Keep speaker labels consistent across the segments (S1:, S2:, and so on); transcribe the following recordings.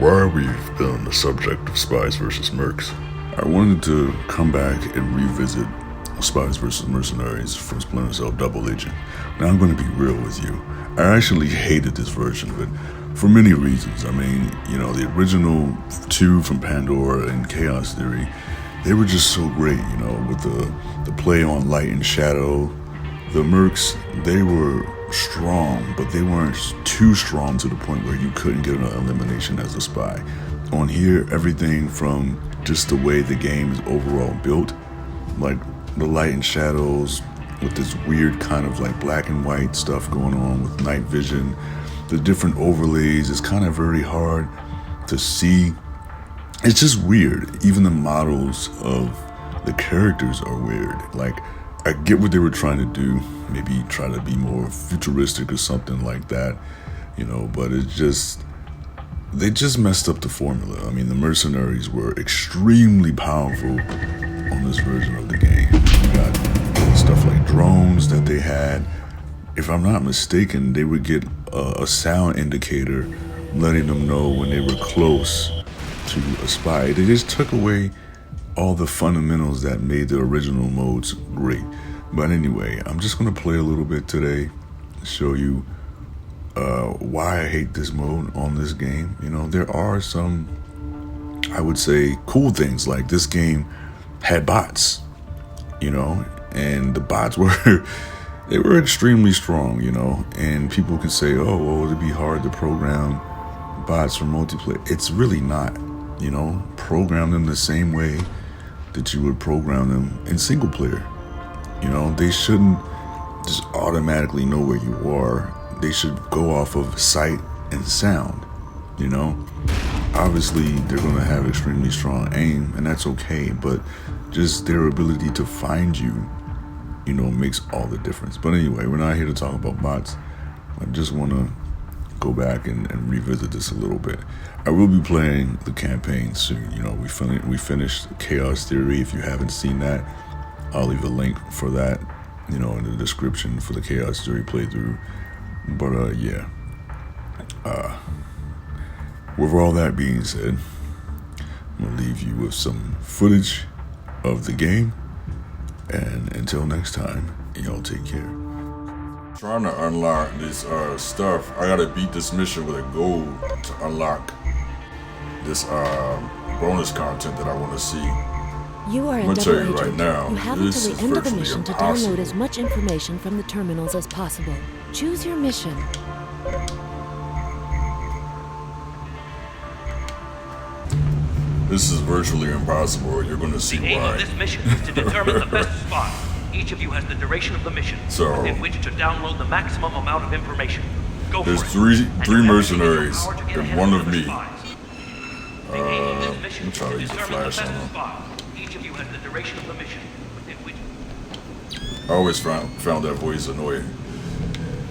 S1: while we've been on the subject of Spies versus Mercs, I wanted to come back and revisit Spies versus Mercenaries from Splinter Cell Double Agent. Now I'm going to be real with you. I actually hated this version of it for many reasons. I mean, you know, the original two from Pandora and Chaos Theory, they were just so great, you know, with the play on light and shadow. The Mercs, they were strong, but they weren't too strong to the point where you couldn't get an elimination as a spy. On here, everything from just the way the game is overall built, like the light and shadows with this weird kind of like black and white stuff going on with night vision, the different overlays is kind of very hard to see. It's just weird. Even the models of the characters are weird. Like, I get what they were trying to do, maybe try to be more futuristic or something like that, you know, but they just messed up the formula. I mean, the mercenaries were extremely powerful on this version of the game. You got stuff like drones that they had. If I'm not mistaken, they would get a sound indicator letting them know when they were close to a spy. They just took away all the fundamentals that made the original modes great. But anyway, I'm just gonna play a little bit today, show you why I hate this mode on this game. You know, there are some, I would say, cool things, like this game had bots, you know, and the bots were they were extremely strong, you know, and people can say, oh, well, it'd be hard to program bots for multiplayer. It's really not, you know. Program them the same way that you would program them in single player. You know, they shouldn't just automatically know where you are. They should go off of sight and sound, you know. Obviously, they're going to have extremely strong aim, and that's okay, but just their ability to find you, you know, makes all the difference. But anyway, we're not here to talk about bots. I just want to go back and revisit this a little bit. I will be playing the campaign soon. You know, we finished Chaos Theory. If you haven't seen that, I'll leave a link for that, you know, in the description for the Chaos Theory playthrough. But yeah, with all that being said, I'm gonna leave you with some footage of the game, and until next time, y'all take care. Trying to unlock this stuff. I gotta beat this mission with a gold to unlock this bonus content that I want to see.
S2: You are a double agent.
S1: Right now,
S2: you have until the end of the mission to download as much information from the terminals as possible. Choose your mission.
S1: This is virtually impossible. You're going to see why.
S3: The aim of this mission is to determine the best spot. Each of you has the duration of the mission, within which to download the maximum amount of information. Go for it.
S1: There's three mercenaries and one of me.
S3: I'm
S1: trying to use a flash on them.
S3: Each of you has the duration of the mission, within which...
S1: I always found that voice annoying.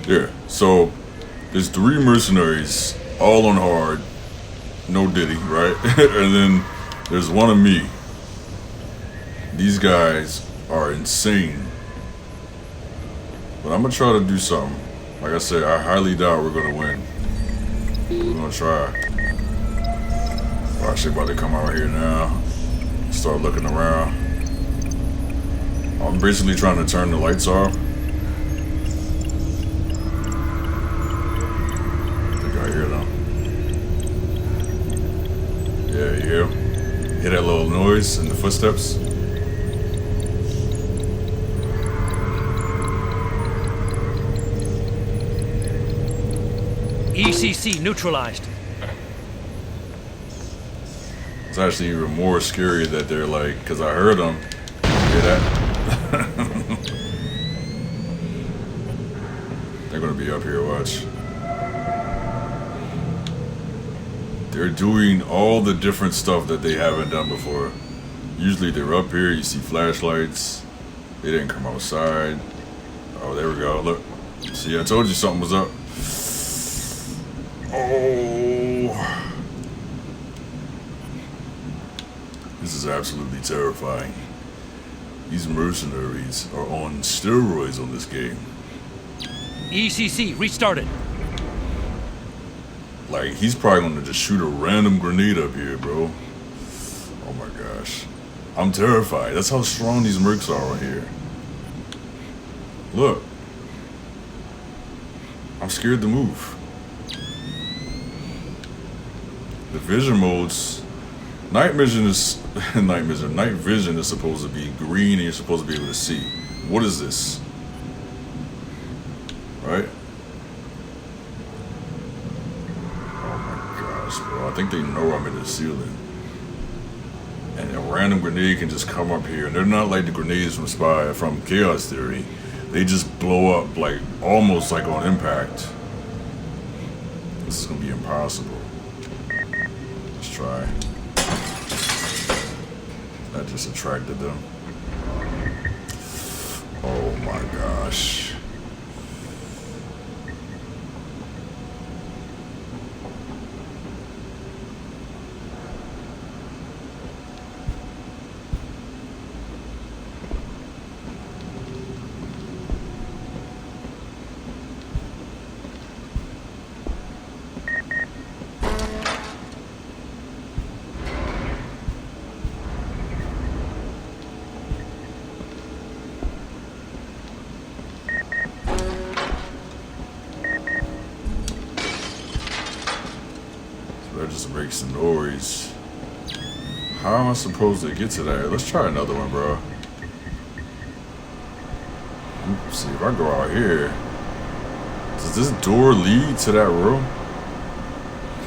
S1: Yeah, so there's 3 mercenaries, all on hard, no Diddy, right? And then there's one of me. These guys are insane. But I'm gonna try to do something. Like I said, I highly doubt we're gonna win. We're gonna try. Watch, they about to come out here now. Start looking around. I'm basically trying to turn the lights off. I think I hear them. Yeah, you hear them? Hear that little noise in the footsteps?
S4: ECC neutralized.
S1: It's actually even more scary that they're like, because I heard them. Hear that? They're gonna be up here, watch. They're doing all the different stuff that they haven't done before. Usually they're up here, you see flashlights. They didn't come outside. Oh, there we go, look. See, I told you something was up. Oh. This is absolutely terrifying. These mercenaries are on steroids on this game.
S4: ECC restarted.
S1: Like, he's probably gonna just shoot a random grenade up here, bro. Oh my gosh. I'm terrified. That's how strong these mercs are right here. Look. I'm scared to move. The vision modes. Night vision is night vision is supposed to be green and you're supposed to be able to see. What is this? Right? Oh my gosh, bro. I think they know I'm in the ceiling. And a random grenade can just come up here. And they're not like the grenades from Chaos Theory. They just blow up like almost like on impact. This is gonna be impossible. Let's try. That just attracted them. Oh my gosh. That just makes some noise. How am I supposed to get to that? Let's try another one, bro. Let's see if I go out here. Does this door lead to that room?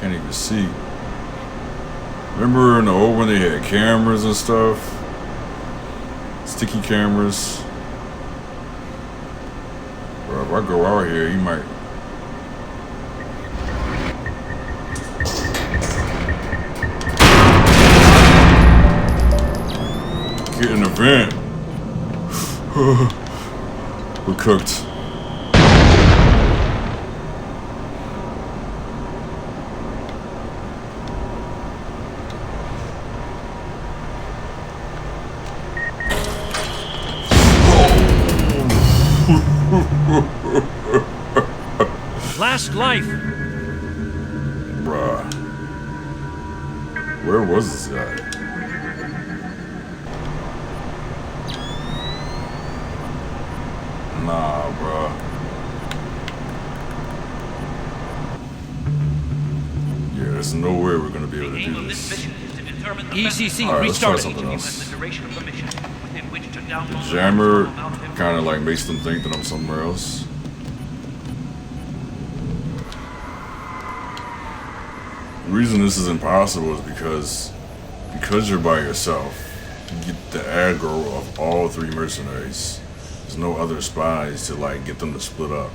S1: Can't even see. Remember in the old one they had cameras and stuff? Sticky cameras. Bro, if I go out here, he might. Get in the vent. We're cooked.
S4: Last life.
S1: Bruh. Where was this guy? Nah, bro. Yeah, there's no way we're gonna be able to do this.
S4: ECC
S1: Alright, let's try
S4: restarted.
S1: something else. The jammer kind of like makes them think that I'm somewhere else. The reason this is impossible is because you're by yourself. You get the aggro of all three mercenaries. There's no other spies to like get them to split up.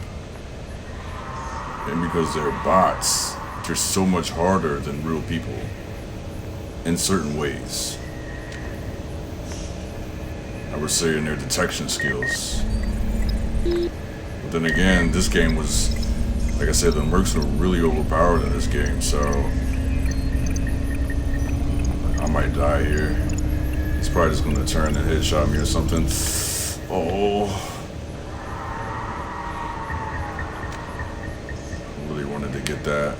S1: And because they're bots, they're so much harder than real people in certain ways. I would say in their detection skills. But then again, this game was, like I said, the mercs were really overpowered in this game, so I might die here. He's probably just gonna turn and headshot me or something. Oh. Really wanted to get that.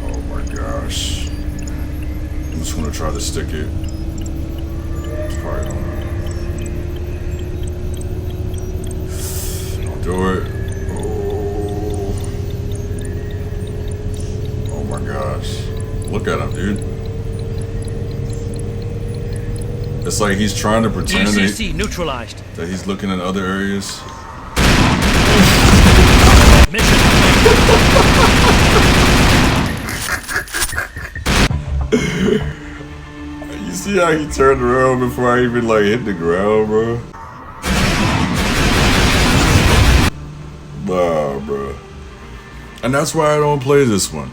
S1: Oh my gosh. I'm just gonna try to stick it. It's probably don't do it. Oh my gosh. Look at him, dude. It's like he's trying to pretend
S4: ECC neutralized.
S1: that he's looking at other areas.
S4: Mission.
S1: You see how he turned around before I even like hit the ground, bro? Nah, bro. And that's why I don't play this one.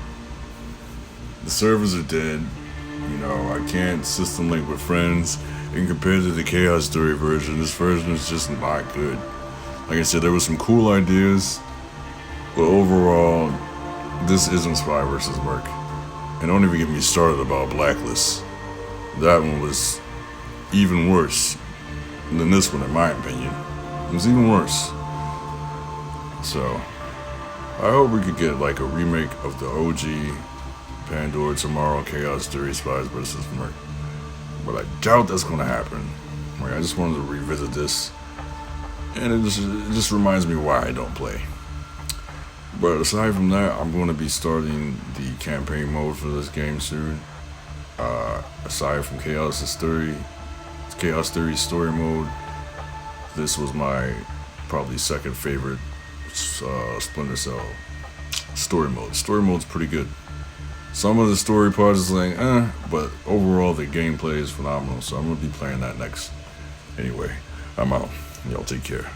S1: The servers are dead. You know, I can't system link with friends. And compared to the Chaos Theory version, this version is just not good. Like I said, there were some cool ideas, but overall, this isn't Spy versus Merc. And don't even get me started about Blacklist. That one was even worse than this one, in my opinion. It was even worse. So, I hope we could get like a remake of the OG Pandora Tomorrow Chaos Theory Spies vs. Merc. But I doubt that's gonna happen. Like, I just wanted to revisit this, and it just reminds me why I don't play. But aside from that, I'm going to be starting the campaign mode for this game soon. Aside from Chaos Theory story mode, this was my probably second favorite Splinter Cell story mode. Story mode's pretty good. Some of the story parts is like, but overall the gameplay is phenomenal. So I'm going to be playing that next. Anyway, I'm out. Y'all take care.